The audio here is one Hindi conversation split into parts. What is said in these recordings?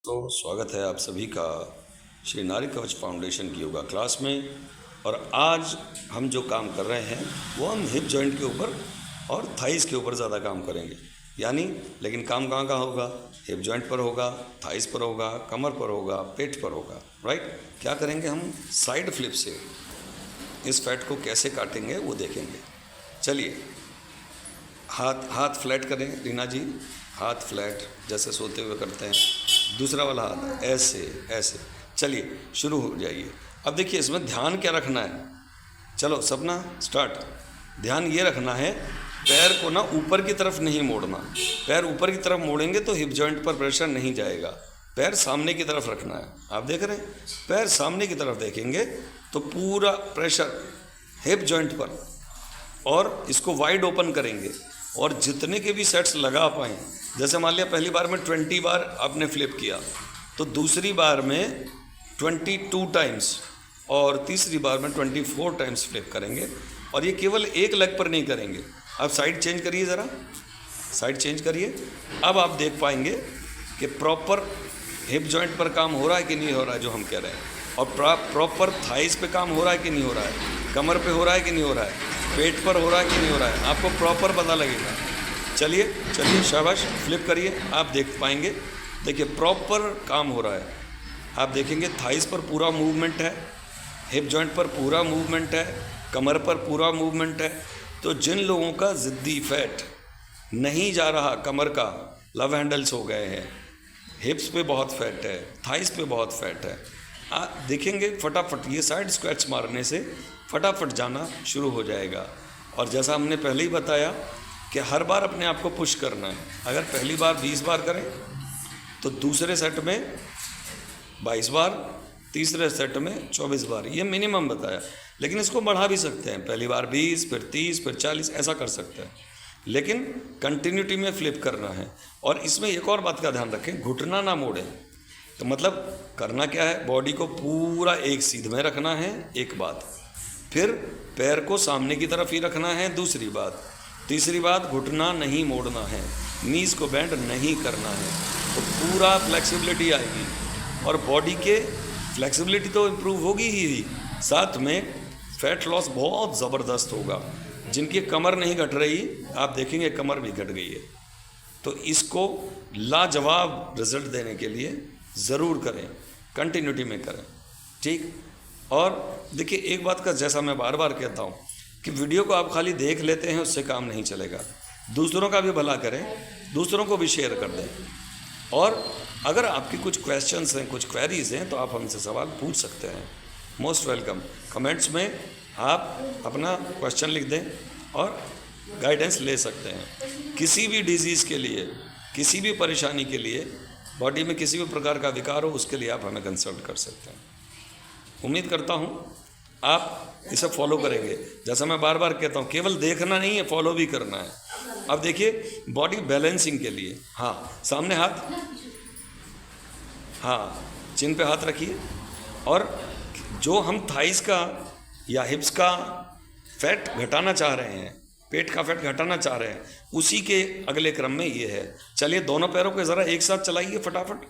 दोस्तों, स्वागत है आप सभी का श्री नारी कवच फाउंडेशन की योगा क्लास में। और आज हम जो काम कर रहे हैं वो हम हिप जॉइंट के ऊपर और थाइस के ऊपर ज़्यादा काम करेंगे। यानी लेकिन काम कहाँ कहाँ होगा? हिप जॉइंट पर होगा, थाइस पर होगा, कमर पर होगा, पेट पर होगा। राइट? क्या करेंगे हम? साइड फ्लिप से इस फैट को कैसे काटेंगे वो देखेंगे। चलिए, हाथ फ्लैट करें रीना जी, हाथ फ्लैट जैसे सोते हुए करते हैं। दूसरा वाला हाथ ऐसे ऐसे। चलिए शुरू हो जाइए। अब देखिए इसमें ध्यान क्या रखना है। चलो सपना स्टार्ट। ध्यान ये रखना है, पैर को ना ऊपर की तरफ नहीं मोड़ना। पैर ऊपर की तरफ मोड़ेंगे तो हिप जॉइंट पर प्रेशर नहीं जाएगा। पैर सामने की तरफ रखना है। आप देख रहे हैं, पैर सामने की तरफ देखेंगे तो पूरा प्रेशर हिप जॉइंट पर, और इसको वाइड ओपन करेंगे और जितने के भी सेट्स लगा पाएँ। जैसे मान लिया पहली बार में 20 बार आपने फ्लिप किया तो दूसरी बार में 22 टाइम्स और तीसरी बार में 24 टाइम्स फ्लिप करेंगे। और ये केवल एक लेग पर नहीं करेंगे। अब साइड चेंज करिए, ज़रा साइड चेंज करिए। अब आप देख पाएंगे कि प्रॉपर हिप जॉइंट पर काम हो रहा है कि नहीं हो रहा है जो हम कह रहे हैं, और प्रॉपर थाइस पे काम हो रहा है कि नहीं हो रहा है, कमर पे हो रहा है कि नहीं हो रहा है, पेट पर हो रहा है कि नहीं हो रहा है, आपको प्रॉपर पता लगेगा। चलिए चलिए शाबाश, फ्लिप करिए, आप देख पाएंगे। देखिए प्रॉपर काम हो रहा है। आप देखेंगे थाइस पर पूरा मूवमेंट है, हिप जॉइंट पर पूरा मूवमेंट है, कमर पर पूरा मूवमेंट है। तो जिन लोगों का ज़िद्दी फैट नहीं जा रहा, कमर का लव हैंडल्स हो गए हैं, हिप्स पे बहुत फैट है, थाइस पे बहुत फैट है, आप देखेंगे फटाफट ये साइड स्क्वैट्स मारने से फटाफट जाना शुरू हो जाएगा। और जैसा हमने पहले ही बताया कि हर बार अपने आप को पुश करना है। अगर पहली बार 20 बार करें तो दूसरे सेट में 22 बार, तीसरे सेट में 24 बार, ये मिनिमम बताया। लेकिन इसको बढ़ा भी सकते हैं, पहली बार 20, फिर 30, फिर 40, ऐसा कर सकते हैं। लेकिन कंटिन्यूटी में फ्लिप करना है। और इसमें एक और बात का ध्यान रखें, घुटना ना मोड़ें। तो मतलब करना क्या है, बॉडी को पूरा एक सीध में रखना है, एक बात। फिर पैर को सामने की तरफ ही रखना है, दूसरी बात। तीसरी बात, घुटना नहीं मोड़ना है, नीज को बेंड नहीं करना है। तो पूरा फ्लेक्सिबिलिटी आएगी और बॉडी के फ्लेक्सिबिलिटी तो इम्प्रूव होगी ही, साथ में फैट लॉस बहुत ज़बरदस्त होगा। जिनकी कमर नहीं घट रही, आप देखेंगे कमर भी घट गई है। तो इसको लाजवाब रिजल्ट देने के लिए ज़रूर करें, कंटिन्यूटी में करें। ठीक? और देखिए एक बात का, जैसा मैं बार बार कहता हूँ कि वीडियो को आप खाली देख लेते हैं उससे काम नहीं चलेगा। दूसरों का भी भला करें, दूसरों को भी शेयर कर दें। और अगर आपकी कुछ क्वेश्चंस हैं, कुछ क्वेरीज हैं, तो आप हमसे सवाल पूछ सकते हैं। Most welcome. कमेंट्स में आप अपना क्वेश्चन लिख दें और गाइडेंस ले सकते हैं। किसी भी डिजीज़ के लिए, किसी भी परेशानी के लिए, बॉडी में किसी भी प्रकार का विकार हो, उसके लिए आप हमें कंसल्ट कर सकते हैं। उम्मीद करता हूँ आप इसे फॉलो करेंगे। जैसा मैं बार बार कहता हूँ, केवल देखना नहीं है, फॉलो भी करना है। अब देखिए बॉडी बैलेंसिंग के लिए, हाँ सामने हाथ, हाँ चिन पे हाथ रखिए। और जो हम थाइस का या हिप्स का फैट घटाना चाह रहे हैं, पेट का फैट घटाना चाह रहे हैं, उसी के अगले क्रम में ये है। चलिए दोनों पैरों को ज़रा एक साथ चलाइए फटाफट।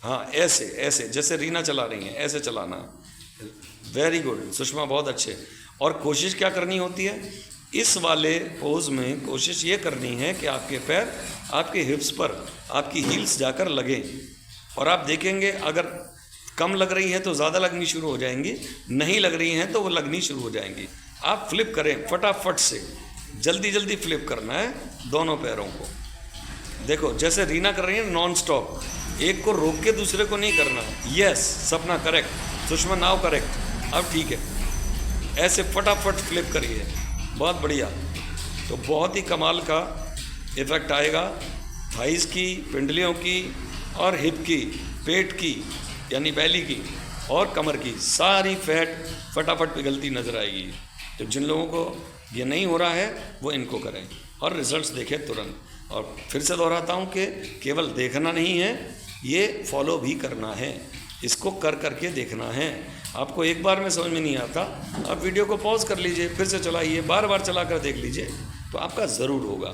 हाँ ऐसे ऐसे, जैसे रीना चला रही हैं ऐसे चलाना। वेरी गुड सुषमा, बहुत अच्छे। और कोशिश क्या करनी होती है, इस वाले पोज में कोशिश ये करनी है कि आपके पैर आपके हिप्स पर, आपकी हील्स जाकर लगें। और आप देखेंगे अगर कम लग रही हैं तो ज़्यादा लगनी शुरू हो जाएंगी, नहीं लग रही हैं तो वो लगनी शुरू हो जाएंगी। आप फ्लिप करें फटाफट से, जल्दी जल्दी फ्लिप करना है दोनों पैरों को। देखो जैसे रीना कर रही है नॉन स्टॉप, एक को रोक के दूसरे को नहीं करना। यस सपना करेक्ट, सुषमा नाव करेक्ट। अब ठीक है, ऐसे फटाफट फ्लिप करिए, बहुत बढ़िया। तो बहुत ही कमाल का इफ़ेक्ट आएगा थाइस की, पिंडलियों की और हिप की, पेट की यानी बैली की और कमर की, सारी फैट फटाफट पिघलती नज़र आएगी। तो जिन लोगों को ये नहीं हो रहा है वो इनको करें और रिजल्ट्स देखें तुरंत। और फिर से दोहराता हूँ कि केवल देखना नहीं है, ये फॉलो भी करना है। इसको कर करके देखना है। आपको एक बार में समझ में नहीं आता, आप वीडियो को पॉज कर लीजिए, फिर से चलाइए, बार बार चला कर देख लीजिए, तो आपका ज़रूर होगा।